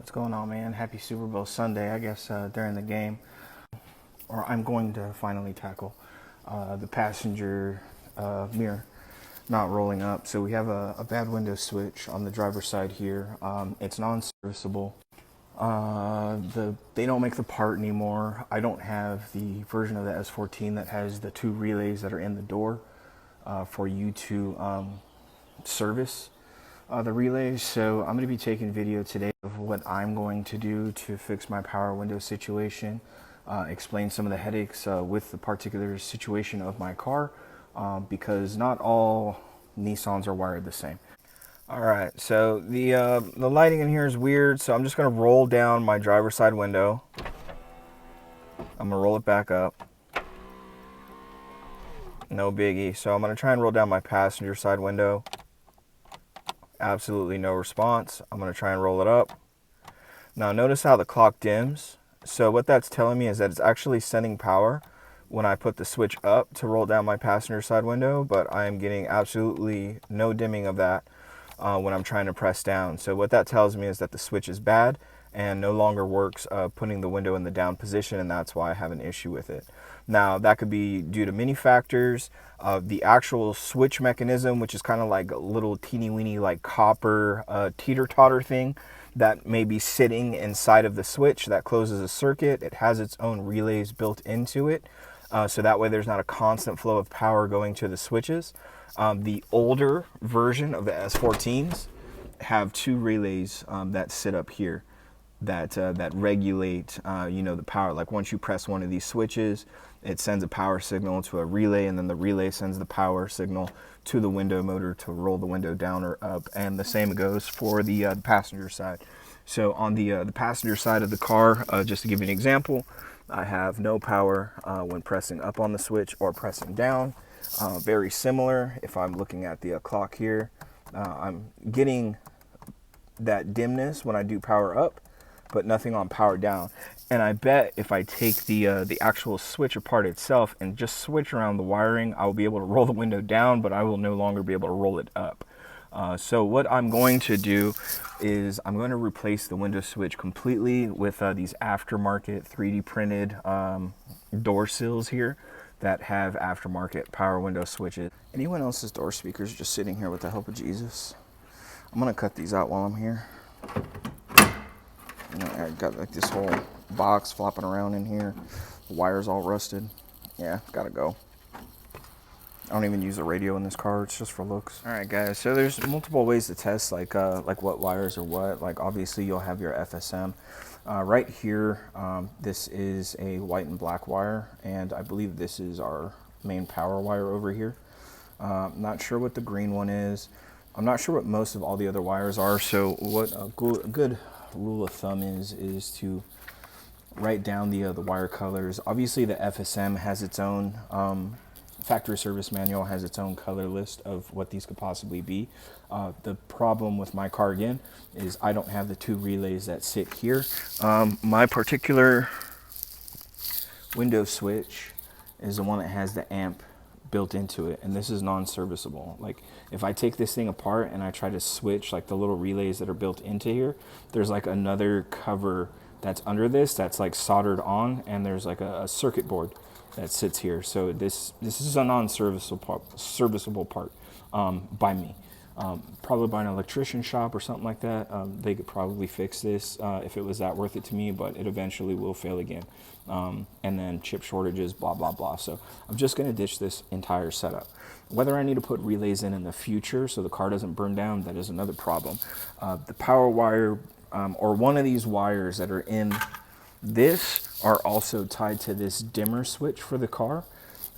What's going on, man? Happy Super Bowl Sunday, I guess, during the game. Or I'm going to finally tackle the passenger mirror not rolling up. So we have a bad window switch on the driver's side here. It's non-serviceable. They don't make the part anymore. I don't have the version of the S14 that has the two relays that are in the door for you to service the relays. So I'm going to be taking video today of what I'm going to do to fix my power window situation, explain some of the headaches with the particular situation of my car, because not all Nissans are wired the same. All right, so the lighting in here is weird, so I'm just going to roll down my driver's side window. I'm going to roll it back up. No biggie. So I'm going to try and roll down my passenger side window. Absolutely no response. I'm going to try and roll it up. Now notice how the clock dims. So what that's telling me is that it's actually sending power when I put the switch up to roll down my passenger side window, but I am getting absolutely no dimming of that when I'm trying to press down. So what that tells me is that the switch is bad and no longer works putting the window in the down position, and that's why I have an issue with it. Now that could be due to many factors. The actual switch mechanism, which is kind of like a little teeny weeny like copper teeter-totter thing that may be sitting inside of the switch that closes a circuit. It has its own relays built into it, so that way there's not a constant flow of power going to the switches. The older version of the S14s have two relays that sit up here that regulate the power. Like once you press one of these switches, it sends a power signal to a relay, and then the relay sends the power signal to the window motor to roll the window down or up. And the same goes for the passenger side. So on the passenger side of the car, just to give you an example, I have no power when pressing up on the switch or pressing down. Very similar if I'm looking at the clock here. I'm getting that dimness when I do power up, but nothing on power down. And I bet if I take the actual switch apart itself and just switch around the wiring, I will be able to roll the window down, but I will no longer be able to roll it up. So what I'm going to do is I'm going to replace the window switch completely with these aftermarket 3D printed door sills here that have aftermarket power window switches. Anyone else's door speakers just sitting here with the help of Jesus? I'm going to cut these out while I'm here. I got like this whole box flopping around in here. The wire's all rusted. Yeah, gotta go. I don't even use the radio in this car. It's just for looks. All right, guys. So there's multiple ways to test like what wires are what. Like obviously you'll have your FSM. Right here, this is a white and black wire, and I believe this is our main power wire over here. Not sure what the green one is. I'm not sure what most of all the other wires are. So what a good rule of thumb is to write down the wire colors. Obviously the FSM has its own factory service manual, has its own color list of what these could possibly be. The problem with my car again is I don't have the two relays that sit here. My particular window switch is the one that has the amp built into it, and this is non-serviceable. Like if I take this thing apart and I try to switch like the little relays that are built into here, there's like another cover that's under this that's like soldered on, and there's like a circuit board that sits here. So this is a non-serviceable part by me. Probably by an electrician shop or something like that. They could probably fix this if it was that worth it to me, but it eventually will fail again. And then chip shortages, blah, blah, blah. So I'm just going to ditch this entire setup. Whether I need to put relays in the future so the car doesn't burn down, that is another problem. The power wire or one of these wires that are in this are also tied to this dimmer switch for the car.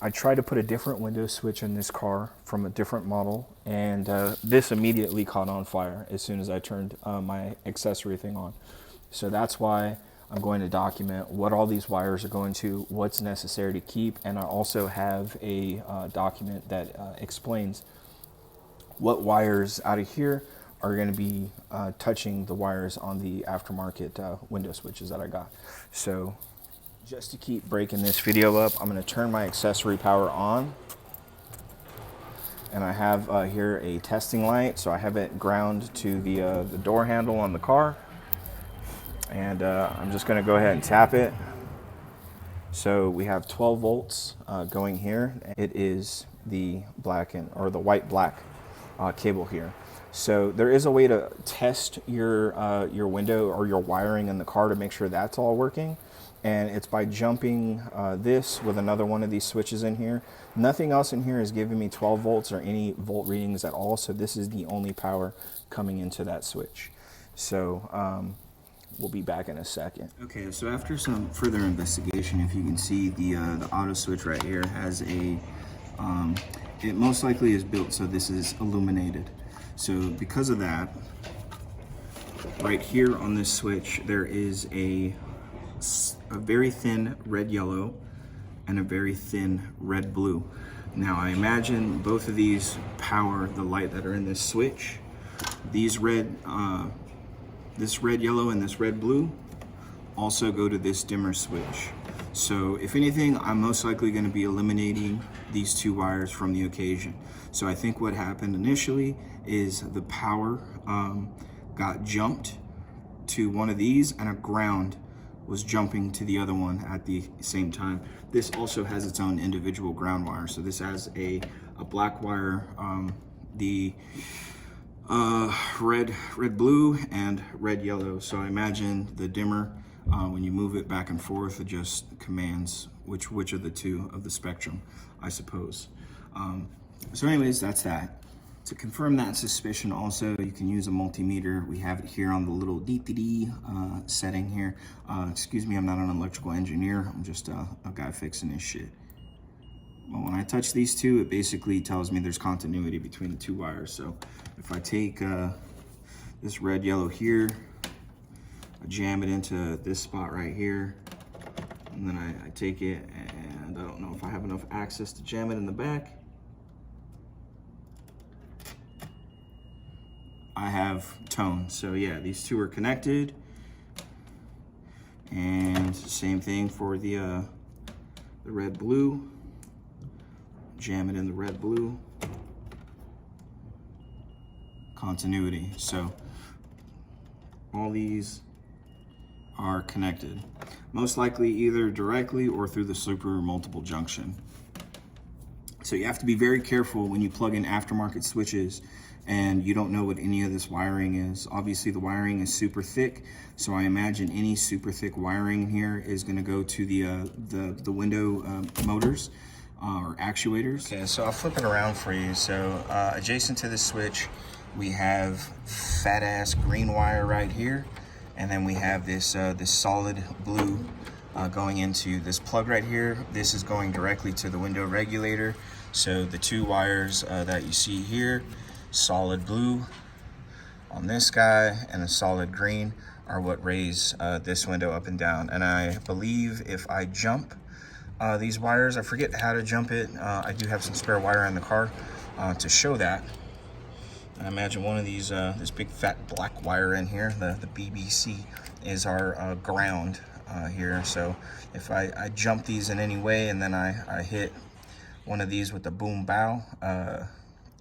I tried to put a different window switch in this car from a different model, and this immediately caught on fire as soon as I turned my accessory thing on. So that's why I'm going to document what all these wires are going to, what's necessary to keep, and I also have a document that explains what wires out of here are going to be touching the wires on the aftermarket window switches that I got. So just to keep breaking this video up, I'm going to turn my accessory power on. And I have here a testing light, so I have it ground to the door handle on the car. And I'm just gonna go ahead and tap it. So we have 12 volts going here. It is the black or the white black cable here. So there is a way to test your window or your wiring in the car to make sure that's all working. And it's by jumping this with another one of these switches in here. Nothing else in here is giving me 12 volts or any volt readings at all. So this is the only power coming into that switch. So we'll be back in a second. Okay, so after some further investigation, if you can see the auto switch right here has a, it most likely is built so this is illuminated. So because of that, right here on this switch, there is a very thin red yellow and a very thin red blue. Now I imagine both of these power the light that are in this switch. These this red yellow and this red blue also go to this dimmer switch. So if anything, I'm most likely going to be eliminating these two wires from the occasion. So I think what happened initially is the power got jumped to one of these and a ground was jumping to the other one at the same time. This also has its own individual ground wire. So this has a black wire, the red blue and red yellow. So I imagine the dimmer, when you move it back and forth, it just commands which of the two of the spectrum, I suppose. So anyways, that's that. To confirm that suspicion also, you can use a multimeter. We have it here on the little DTD setting here. Excuse me, I'm not an electrical engineer. I'm just a guy fixing this shit. Well, when I touch these two, it basically tells me there's continuity between the two wires. So if I take this red yellow here, I jam it into this spot right here, and then I take it, and I don't know if I have enough access to jam it in the back. I have tone. So yeah, these two are connected. And same thing for the red blue. Jam it in the red blue. Continuity. So all these are connected. Most likely either directly or through the super multiple junction. So you have to be very careful when you plug in aftermarket switches and you don't know what any of this wiring is. Obviously the wiring is super thick, so I imagine any super thick wiring here is gonna go to the window motors or actuators. Okay, so I'll flip it around for you. So adjacent to this switch, we have fat ass green wire right here, and then we have this this solid blue going into this plug right here. This is going directly to the window regulator. So the two wires that you see here, solid blue on this guy and a solid green, are what raise this window up and down. And I believe if I jump these wires, I forget how to jump it. I do have some spare wire in the car to show that. I imagine one of these, this big fat black wire in here, the BBC, is our ground here. So if I jump these in any way and then I hit one of these with the boom bow,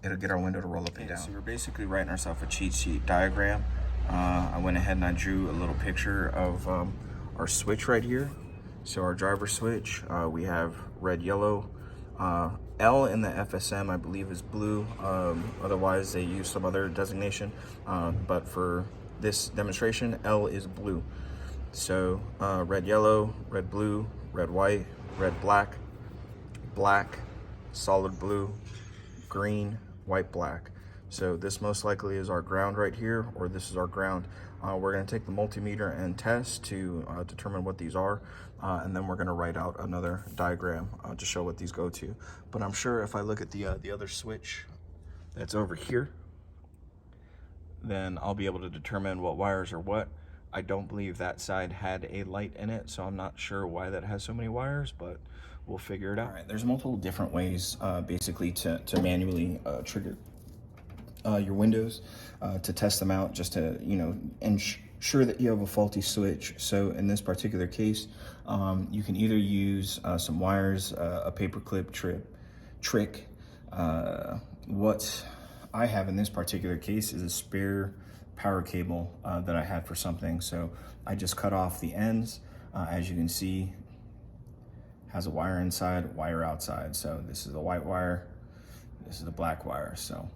it'll get our window to roll up and down. So we're basically writing ourselves a cheat sheet diagram. I went ahead and I drew a little picture of our switch right here. So our driver switch, we have red, yellow. L in the FSM, I believe, is blue. Otherwise, they use some other designation. But for this demonstration, L is blue. So red, yellow, red, blue, red, white, red, black, black, solid blue, green, white, black. So this most likely is our ground right here, or this is our ground. We're going to take the multimeter and test to determine what these are, and then we're going to write out another diagram to show what these go to. But I'm sure if I look at the other switch that's over here, then I'll be able to determine what wires are what. I don't believe that side had a light in it, so I'm not sure why that has so many wires, but we'll figure it out. All right, there's multiple different ways basically to manually trigger your windows to test them out, just to ensure that you have a faulty switch. So in this particular case, you can either use some wires, a paperclip trick. What I have in this particular case is a spare power cable that I had for something. So I just cut off the ends. As you can see, has a wire inside, wire outside. So this is the white wire, this is the black wire. So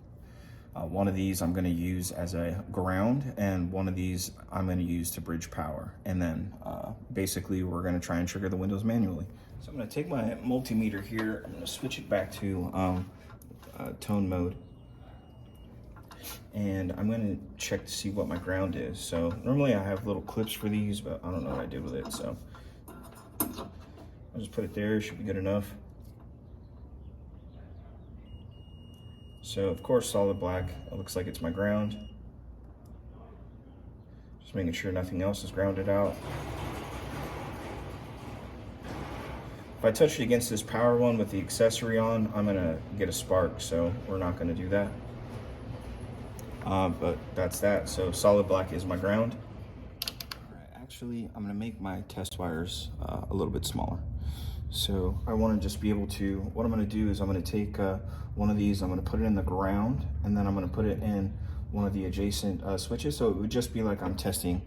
one of these I'm gonna use as a ground, and one of these I'm gonna use to bridge power. And then basically we're gonna try and trigger the windows manually. So I'm gonna take my multimeter here, I'm gonna switch it back to tone mode. And I'm gonna check to see what my ground is. So normally I have little clips for these, but I don't know what I did with it. So I'll just put it there, should be good enough. So of course, solid black, it looks like it's my ground. Just making sure nothing else is grounded out. If I touch it against this power one with the accessory on, I'm gonna get a spark, so we're not gonna do that. But that's that, so solid black is my ground. All right, actually, I'm gonna make my test wires a little bit smaller. So I wanna just be able to, what I'm gonna do is I'm gonna take one of these, I'm gonna put it in the ground, and then I'm gonna put it in one of the adjacent switches, so it would just be like I'm testing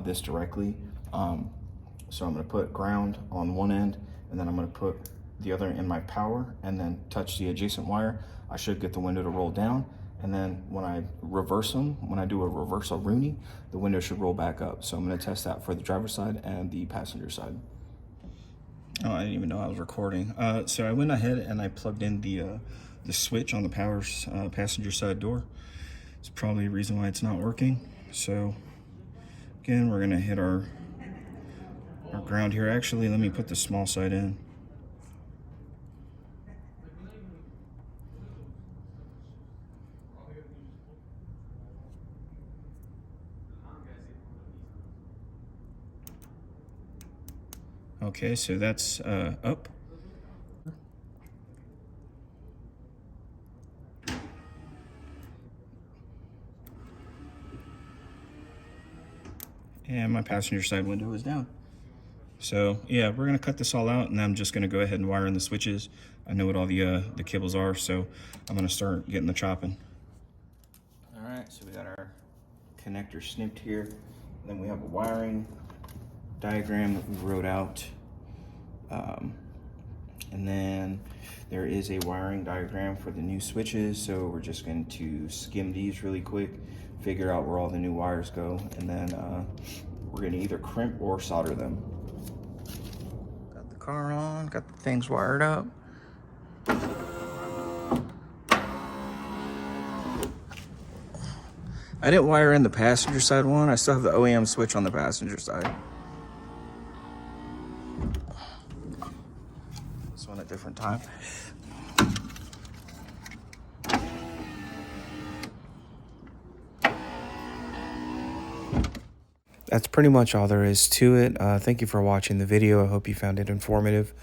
this directly. So I'm gonna put ground on one end, and then I'm gonna put the other in my power, and then touch the adjacent wire. I should get the window to roll down. And then when I reverse them, when I do a reversal Rooney, the window should roll back up. So I'm gonna test that for the driver's side and the passenger side. Oh, I didn't even know I was recording. So I went ahead and I plugged in the switch on the passenger side door. It's probably a reason why it's not working. So again, we're gonna hit our ground here. Actually, let me put the small side in. Okay, so that's up. And my passenger side window is down. So yeah, we're gonna cut this all out, and I'm just gonna go ahead and wire in the switches. I know what all the cables are, so I'm gonna start getting the chopping. All right, so we got our connector snipped here. And then we have a wiring diagram that we wrote out. And then there is a wiring diagram for the new switches. So we're just going to skim these really quick, figure out where all the new wires go, and then we're going to either crimp or solder them. Got the car on, got the things wired up. I didn't wire in the passenger side one. I still have the OEM switch on the passenger side. This one at a different time. That's pretty much all there is to it. Thank you for watching the video. I hope you found it informative.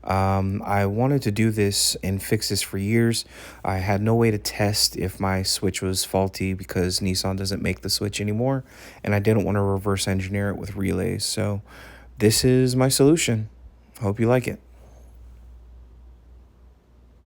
I wanted to do this and fix this for years. I had no way to test if my switch was faulty because Nissan doesn't make the switch anymore, and I didn't want to reverse engineer it with relays. So this is my solution. Hope you like it.